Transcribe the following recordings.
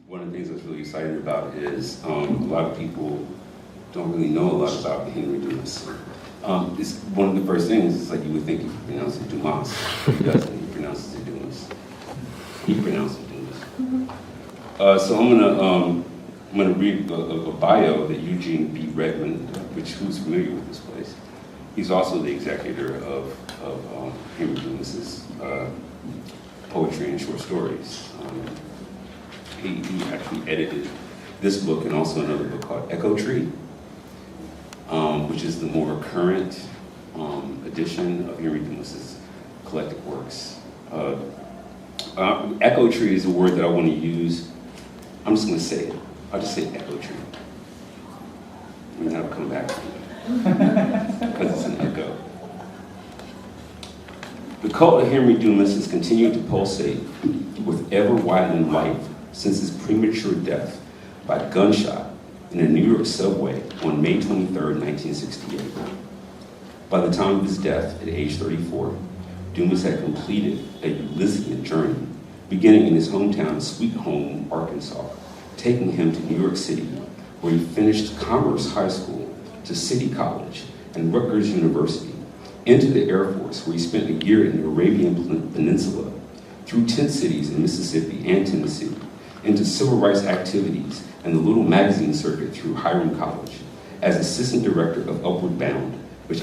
one of the things I was really excited about is a lot of people don't really know a lot about Henry Dumas. It's one of the first things, it's like you would think he pronounced it Dumas. He doesn't, he pronounces it Dumas. He pronounces it Dumas. So I'm gonna read a bio that Eugene B. Redmond, who's familiar with this place. He's also the executor of Henry Dumas's poetry and short stories. He actually edited this book and also another book called Echo Tree, which is the more current edition of Henry Dumas's collected works. Echo Tree is a word that I want to use. I'm just going to say it. I'll just say Echo Tree. And then I'll come back to it, because it's an echo. The cult of Henry Dumas has continued to pulsate with ever-widening life since his premature death by gunshot in a New York subway on May 23, 1968. By the time of his death, at age 34, Dumas had completed a Ulyssian journey, beginning in his hometown of Sweet Home, Arkansas, taking him to New York City, where he finished Commerce High School, to City College and Rutgers University, into the Air Force, where he spent a year in the Arabian Peninsula, through 10 cities in Mississippi and Tennessee, into civil rights activities and the little magazine circuit through Hiram College, as assistant director of Upward Bound, which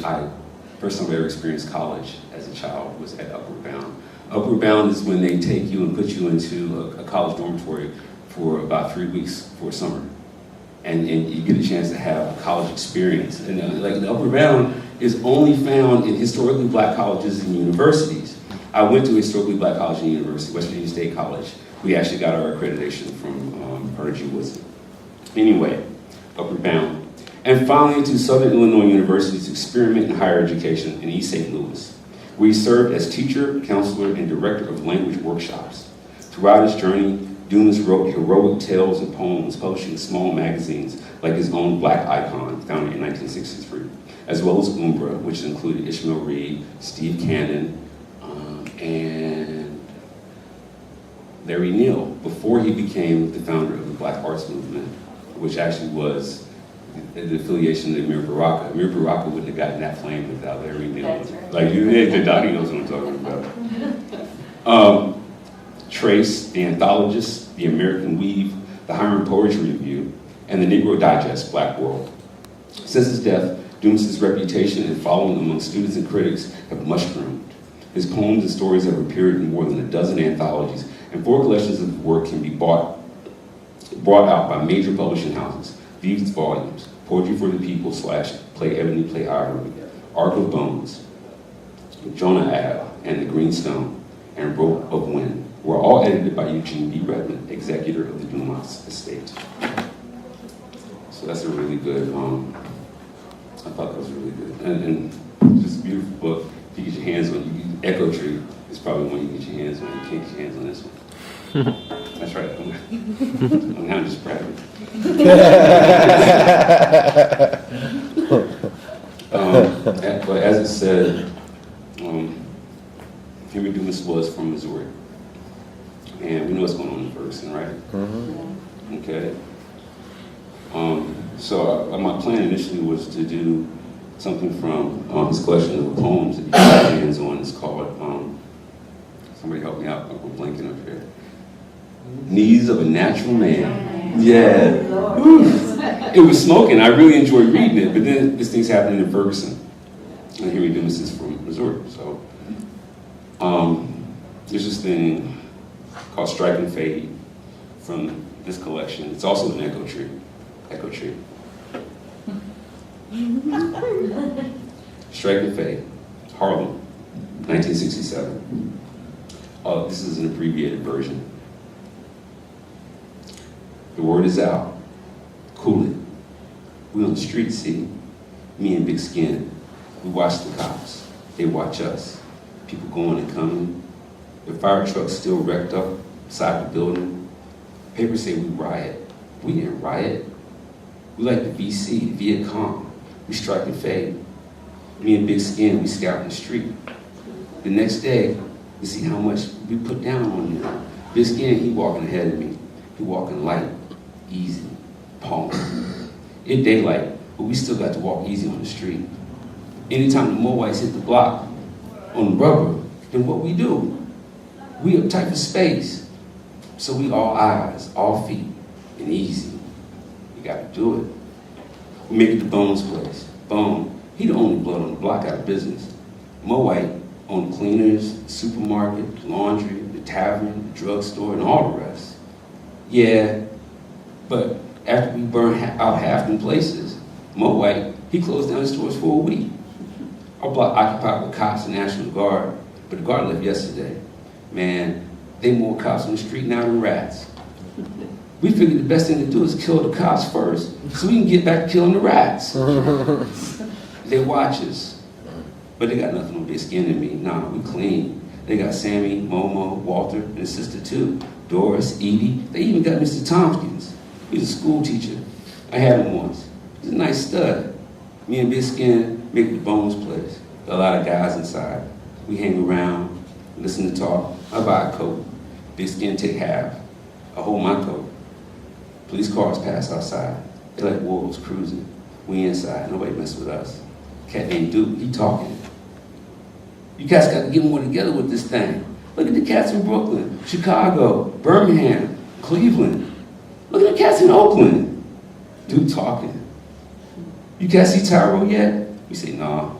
first time I ever experienced college as a child was at Upward Bound. Upward Bound is when they take you and put you into a college dormitory for about 3 weeks for summer. And you get a chance to have a college experience. And like the Upward Bound is only found in historically black colleges and universities. I went to a historically black college and university, West Virginia State College. We actually got our accreditation from Carnegie Woodson. Anyway, Upward Bound. And finally to Southern Illinois University to experiment in higher education in East St. Louis, where he served as teacher, counselor, and director of language workshops. Throughout his journey, Dumas wrote heroic tales and poems, publishing small magazines like his own Black Icon, founded in 1963, as well as Umbra, which included Ishmael Reed, Steve Cannon, and Larry Neal, before he became the founder of the Black Arts Movement, which actually was the affiliation of Amir Baraka. Amir Baraka wouldn't have gotten that flame without Larry Neal. Right. Like, Dottie knows what I'm talking about. Trace, the Anthologist, the American Weave, the Hiram Poetry Review, and the Negro Digest, Black World. Since his death, Dumas's reputation and following among students and critics have mushroomed. His poems and stories have appeared in more than a dozen anthologies, and 4 collections of his work can be brought out by major publishing houses. These volumes: Poetry for the People / Play Ebony, Play Ivory, Ark of Bones, Jonah Ab, and The Green Stone, and Rope of Wind, were all edited by Eugene B. Redmond, executor of the Dumas estate. So that's a really good, I thought that was really good. And just a beautiful book. If you get your hands on it, Echo Tree is probably one you get your hands on. You can't get your hands on this one. That's right. I'm just proud of it. But as it said, Henry Dumas was from Missouri. And we know what's going on in Ferguson, right? Mm-hmm. Okay. So my plan initially was to do something from his collection of poems that you got your hands on. It's called, somebody help me out, I'm blanking up here. Needs of a Natural Man. Yeah. It was smoking. I really enjoyed reading it, but then this thing's happening in Ferguson. And Henry Dumas is from Missouri, so there's this thing called Strike and Fade from this collection. It's also an Echo Tree. Echo Tree. Strike and Fade, Harlem, 1967. This is an abbreviated version. The word is out. Cool it. We on the street, see? Me and Big Skin. We watch the cops. They watch us. People going and coming. The fire truck's still wrecked up beside the building. Papers say we riot. We didn't riot. We like the VC, Viet Cong. We strike and fade. Me and Big Skin, we scout in the street. The next day, we see how much we put down on him. Big Skin, he walking ahead of me. He walking light, easy, punk. It's daylight, but we still got to walk easy on the street. Anytime the more whites hit the block on the rubber, then what we do? We uptight for space. So we all eyes, all feet, and easy. You gotta do it. We make it the Bones place. Bone, he the only blood on the block out of business. Mo White owned the cleaners, the supermarket, the laundry, the tavern, the drugstore, and all the rest. Yeah, but after we burned out half them places, Mo White, he closed down his stores for a week. Our block occupied with cops and National Guard, but the Guard left yesterday. Man, they more cops on the street now than rats. We figured the best thing to do is kill the cops first, so we can get back to killing the rats. They watch us, but they got nothing on their skin in me. Nah, we clean. They got Sammy, Momo, Walter, and his sister too. Doris, Edie, they even got Mr. Tompkins. He's a school teacher. I had him once. He's a nice stud. Me and Big Skin make the Bones place. Got a lot of guys inside. We hang around, listen to talk. I buy a coat. Big Skin take half. I hold my coat. Police cars pass outside. They like wolves cruising. We inside. Nobody mess with us. Cat named Duke, he talking. You cats got to get more together with this thing. Look at the cats in Brooklyn, Chicago, Birmingham, Cleveland. Look at the cats in Oakland. Duke talking. You cats see Tyro yet? We say, nah.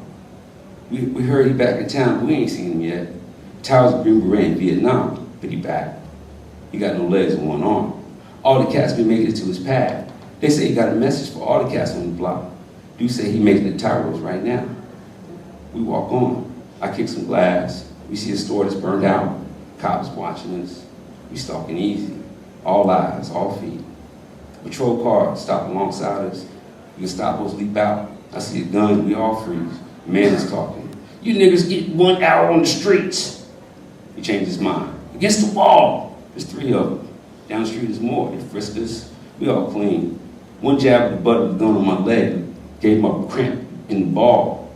We heard he back in town, but we ain't seen him yet. Tyro's a Green Beret in Vietnam, but he back. He got no legs and one arm. All the cats been making it to his pad. They say he got a message for all the cats on the block. Duke say he making the Tyros right now. We walk on. I kick some glass. We see a store that's burned out. Cops watching us. We stalking easy. All eyes, all feet. Patrol car stop alongside us. You can stop us, leap out. I see a gun, we all freeze. The man is talking. You niggas get 1 hour on the streets. He changed his mind. Against the wall. There's 3 of them. Down the street is more. They frisk us. We all clean. One jab with the butt of the gun on my leg gave him a cramp in the ball.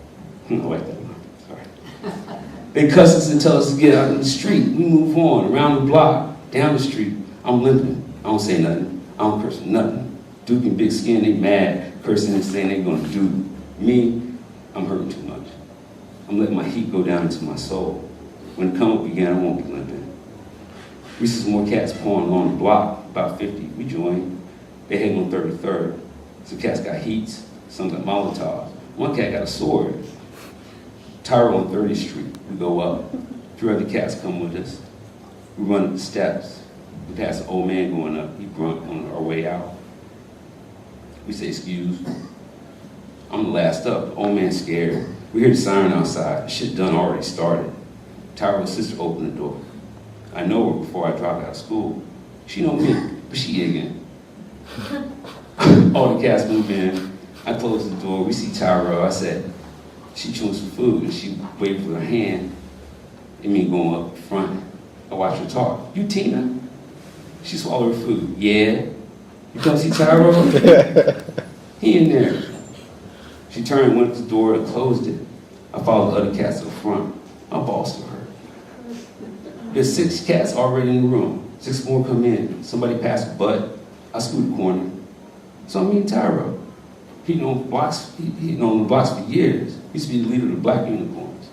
I like that one. Sorry. They cuss us and tell us to get out in the street. We move on, around the block, down the street. I'm limping. I don't say nothing. I don't curse nothing. Duke and Big Skin, they mad, cursing and saying they gonna do. Me, I'm hurting too much. I'm letting my heat go down into my soul. When the come up again, I won't be limping. We see some more cats pouring along the block, about 50. We join. They heading on 33rd. Some cats got heats, some got Molotovs. One cat got a sword. Tyro on 30th Street. We go up. 3 other cats come with us. We run up the steps. We pass an old man going up. He grunt on our way out. We say, excuse. I'm the last up. The old man's scared. We hear the siren outside. The shit done already started. Tyro's sister opened the door. I know her before I dropped out of school. She know me, but she ignorant. All the cats move in. I close the door. We see Tyro. I said, she chewing some food, and she waved with her hand. It mean going up front. I watch her talk. You Tina? She swallowed her food. Yeah. You come see Tyro? He in there. She turned, went to the door, and closed it. I followed the other cats to the front. I bossed her. There's 6 cats already in the room. 6 more come in. Somebody passed a butt. I scoot the corner. So me and Tyro. He known the blocks for years. He used to be the leader of the Black Unicorns.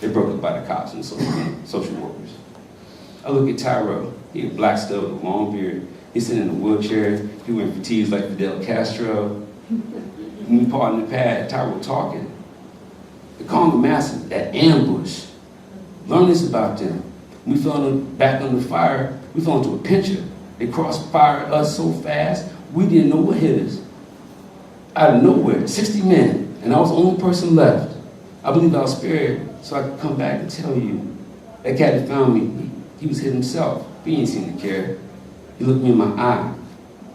They broke up by the cops and social workers. I look at Tyro. He a black stud with a long beard. He's sitting in a wheelchair. He wearing fatigues like Fidel Castro. When we part in the pad, Tyro talking. The Congo Massive, that ambush. Learn this about them. We fell back under fire. We fell into a pincher. They cross-fired us so fast, we didn't know what hit us. Out of nowhere, 60 men, and I was the only person left. I believe I was spared so I could come back and tell you. That cat that found me, he was hit himself. He ain't seem to care. He looked me in my eye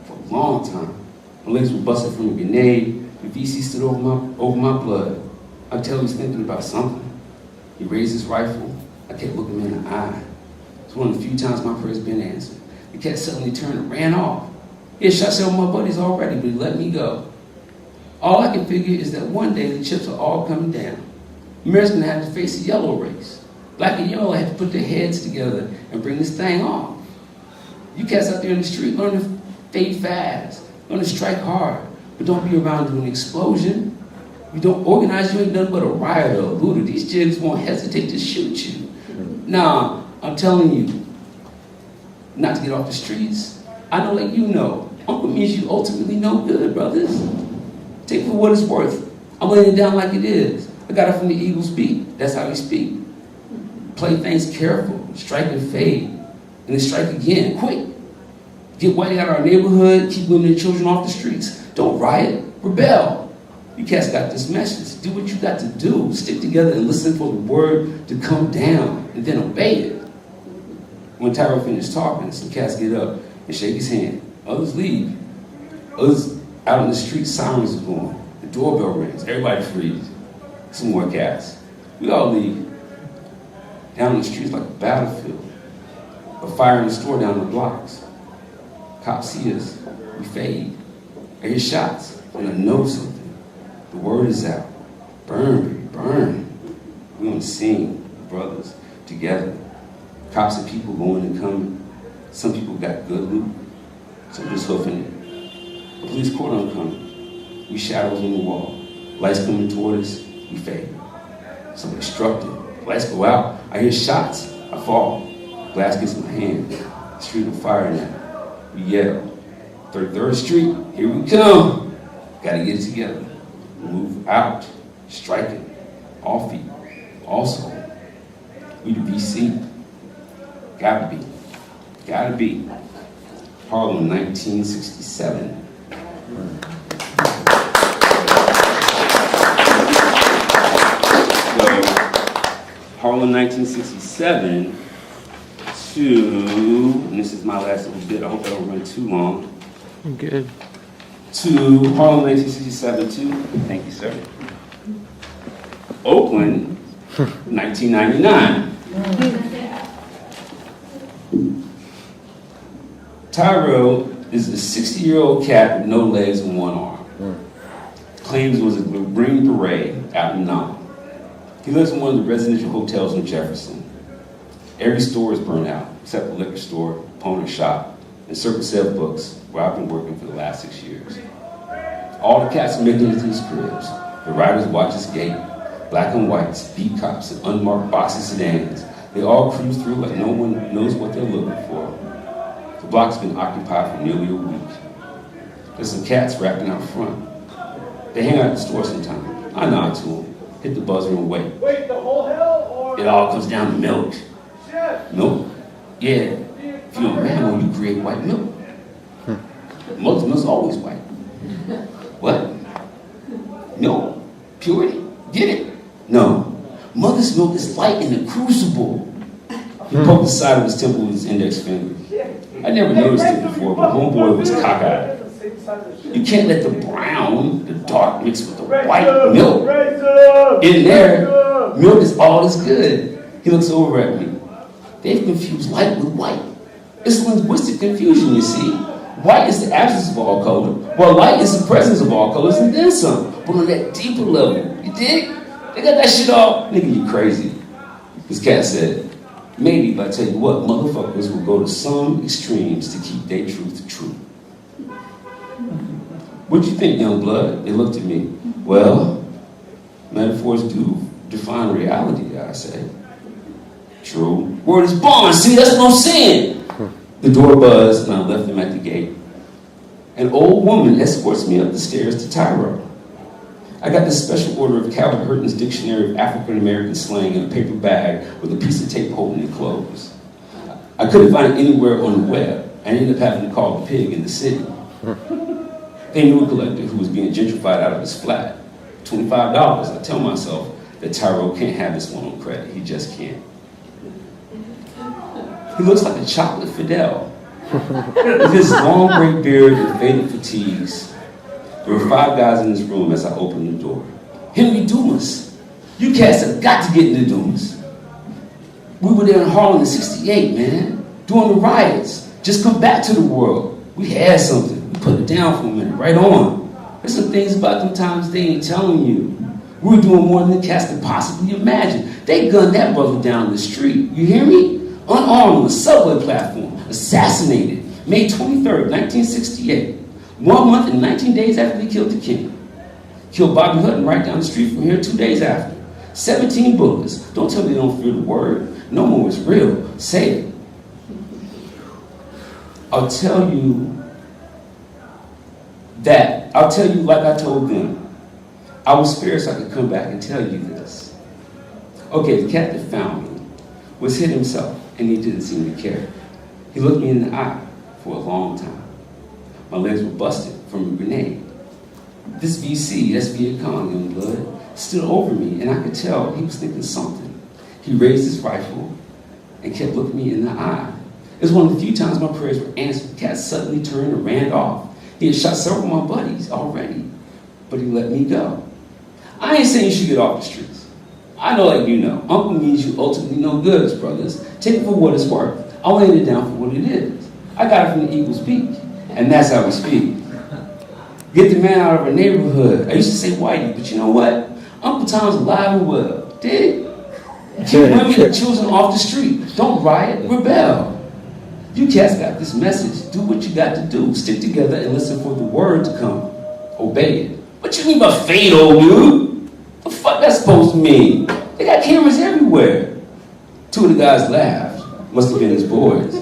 for a long time. My legs were busted from a grenade. The VC stood over my blood. I could tell he was thinking about something. He raised his rifle. I kept looking him in the eye. It's one of the few times my prayer's been answered. The cat suddenly turned and ran off. He had shot several of my buddies already, but he let me go. All I can figure is that one day the chips are all coming down. America's gonna have to face a yellow race. Black and yellow have to put their heads together and bring this thing off. You cats out there in the street, learn to fade fast, learn to strike hard, but don't be around doing an explosion. You don't organize, you ain't nothing but a riot or a looter. These jigs won't hesitate to shoot you. Nah, I'm telling you, not to get off the streets. I know like you know. Uncle means you ultimately know good, brothers. Take it for what it's worth. I'm laying it down like it is. I got it from the Eagles beat. That's how we speak. Play things careful, strike and fade, and then strike again, quick. Get white out of our neighborhood, keep women and children off the streets. Don't riot, rebel. You cats got this message. Do what you got to do. Stick together and listen for the word to come down, and then obey it. When Tyrell finished talking, some cats get up and shake his hand. Others leave. Others out in the street, sirens are going. The doorbell rings. Everybody freeze. Some more cats. We all leave. Down the streets like a battlefield. A fire in the store down the blocks. Cops see us. We fade. I hear shots. And I know something. The word is out. Burn, baby, burn. We on the scene, brothers, together. Cops and people going and coming. Some people got good loot. Some just hoofing it. The police cordon coming. We shadows on the wall. Lights coming toward us. We fade. Somebody struck it. Lights go out. I hear shots. I fall. Glass gets in my hand. The street on fire now. We yell. 33rd Street, here we come. Gotta get it together. Move out. Striking. All feet. Also. We the VC. Gotta be. Gotta be. Harlem, 1967. So, Harlem, 1967 to, and this is my last little bit, I hope I don't run too long. I'm good. To Harlem, 1967 to, thank you, sir. Oakland, 1999. Tyrell is a 60-year-old cat with no legs and one arm. Claims it was a Green Beret out in Nam. He lives in one of the residential hotels in Jefferson. Every store is burned out, except the liquor store, pawn shop, and Circus Sale Books, where I've been working for the last 6 years. All the cats are making it to his cribs. The riders watch his gate. Black and whites, beat cops, and unmarked boxy sedans. They all cruise through like no one knows what they're looking for. The block's been occupied for nearly a week. There's some cats rapping out front. They hang out at the store sometimes. I nod to them, hit the buzzer and wait. Wait, the whole hell or? It all comes down to milk. Shit. Milk? Yeah. If you're a mammal, you create white milk. Mother's milk's always white. What? No. Purity? Get it? No. Mother's milk is light in the crucible. He poked the side of his temple with his index finger. I never noticed it before, but homeboy was cockeyed. You can't let the brown, the dark, mix with the white milk. In there, milk is all that's good. He looks over at me. They've confused light with white. It's linguistic confusion, you see. White is the absence of all color, while light is the presence of all colors and then some. But on that deeper level, you dig? They got that shit all. Nigga, you crazy. This cat said, maybe, but I tell you what, motherfuckers will go to some extremes to keep their truth true. What'd you think, young blood? They looked at me. Well, metaphors do define reality, I say. True. Word is bond. See, that's what I'm saying. The door buzzed, and I left them at the gate. An old woman escorts me up the stairs to Tyrell. I got this special order of Calvin Hurton's Dictionary of African American Slang in a paper bag with a piece of tape holding it closed. I couldn't find it anywhere on the web. I ended up having to call the pig in the city. They knew a collector who was being gentrified out of his flat. $25. I tell myself that Tyrell can't have this one on credit. He just can't. He looks like a chocolate Fidel. With his long gray beard and faded fatigues. There were 5 guys in this room as I opened the door. Henry Dumas. You cats have got to get into Dumas. We were there in Harlem in '68, man. During the riots. Just come back to the world. We had something. We put it down for a minute. Right on. There's some things about them times they ain't telling you. We were doing more than the cats could possibly imagine. They gunned that brother down the street. You hear me? Unarmed on a subway platform. Assassinated. May 23rd, 1968, 1 month and 19 days after they killed the king. Killed Bobby Hutton right down the street from here 2 days after. 17 bullets. Don't tell me they don't fear the word. No more is real. Say it. I'll tell you like I told them. I was spared so I could come back and tell you this. Okay, the cat that found me was hit himself, and he didn't seem to care. He looked me in the eye for a long time. My legs were busted from a grenade. This VC, that's Viet Cong in blood, stood over me, and I could tell he was thinking something. He raised his rifle and kept looking me in the eye. It was one of the few times my prayers were answered. The cat suddenly turned and ran off. He had shot several of my buddies already, but he let me go. I ain't saying you should get off the streets. I know like you know, uncle means you ultimately know goods, brothers. Take it for what it's worth. I'll lay it down for what it is. I got it from the Eagle's Beak, and that's how we speak. Get the man out of our neighborhood. I used to say whitey, but you know what? Uncle Tom's alive and well. Dig? Keep women and children off the street. Don't riot, rebel. You cats got this message. Do what you got to do. Stick together and listen for the word to come. Obey it. What you mean by fade, old dude? The fuck that's supposed to mean? They got cameras everywhere. Two of the guys laughed. Must have been his boys.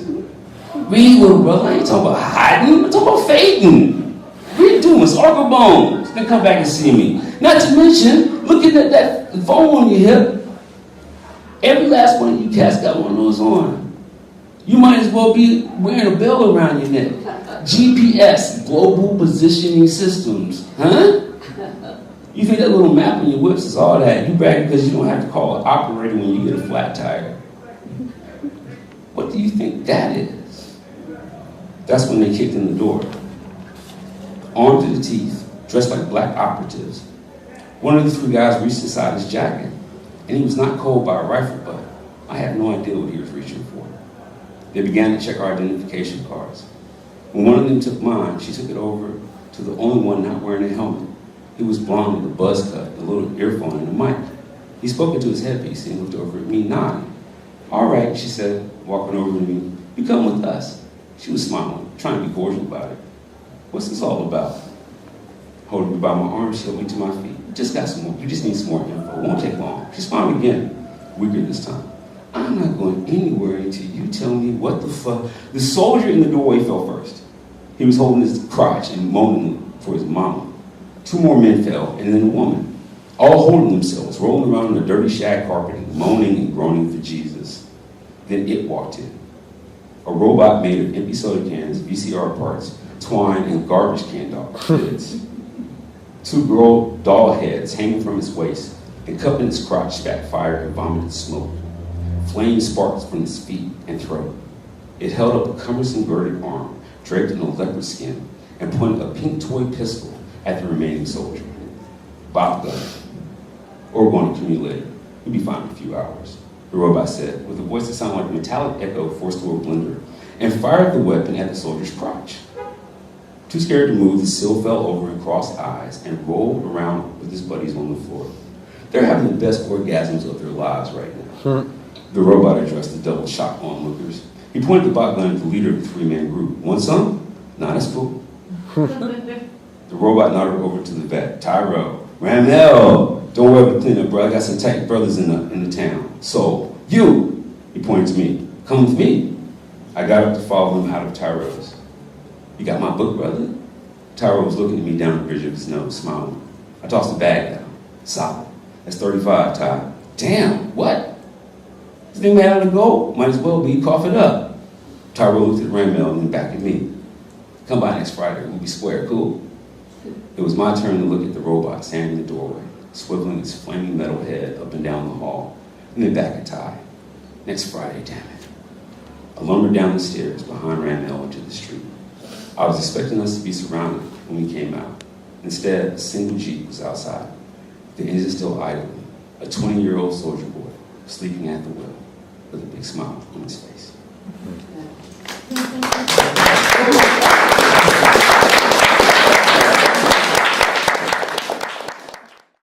Read, little brother. I ain't talking about hiding. I'm talking about fading. Henry Dumas, Argo Bones. Then come back and see me. Not to mention, looking at that phone on your hip. Every last one of you cats got one of those on. You might as well be wearing a bell around your neck. GPS, Global Positioning Systems. Huh? You think that little map on your whips is all that? You brag because you don't have to call an operator when you get a flat tire. What do you think that is? That's when they kicked in the door. Armed to the teeth, dressed like black operatives. One of the three guys reached inside his jacket, and he was not cold by a rifle butt. I had no idea what he was reaching for. They began to check our identification cards. When one of them took mine, she took it over to the only one not wearing a helmet. He was blonde with a buzz cut, a little earphone, and a mic. He spoke into his headpiece and looked over at me, nodding. All right, she said, walking over to me. You come with us. She was smiling, trying to be cordial about it. What's this all about? Holding me by my arm, she held me to my feet. You just need some more info. It won't take long. She smiled again, weaker this time. I'm not going anywhere until you tell me what the fuck. The soldier in the doorway fell first. He was holding his crotch and moaning for his mama. Two more men fell, and then a woman, all holding themselves, rolling around on the dirty shag carpeting, moaning and groaning for Jesus. Then it walked in. A robot made of empty soda cans, VCR parts, twine, and garbage can lids. Two girl doll heads hanging from its waist, and cupping its crotch spat fire and vomited smoke. Flames sparked from its feet and throat. It held up a cumbersome girded arm, draped in a leopard skin, and pointed a pink toy pistol at the remaining soldier. Bop gun. Or we're going to accumulate it. We'll be fine in a few hours, the robot said, with a voice that sounded like a metallic echo forced through a blender, and fired the weapon at the soldier's crotch. Too scared to move, the seal fell over and crossed eyes and rolled around with his buddies on the floor. They're having the best orgasms of their lives right now. The robot addressed the double shock onlookers. He pointed the bot gun at the leader of the three-man group. Want some? Nah, that's cool. The robot nodded over to the vet. Tyro, Ramel, don't worry about cleanup, bro. I got some tight brothers in the town. So, you, he pointed to me, come with me. I got up to follow him out of Tyro's. You got my book, brother? Tyro was looking at me down the bridge of his nose, smiling. I tossed the bag down. Solid. That's 35, Ty. Damn, what? This thing made out of gold. Might as well be. Cough it up. Tyro looked at Ramel and then back at me. Come by next Friday. We'll be square. Cool. It was my turn to look at the robot standing in the doorway, swiveling its flaming metal head up and down the hall, and then back at Ty. Next Friday, damn it. I lumbered down the stairs behind Ramel into the street. I was expecting us to be surrounded when we came out. Instead, a single Jeep was outside. The engine still idling. A 20-year-old soldier boy sleeping at the wheel with a big smile on his face.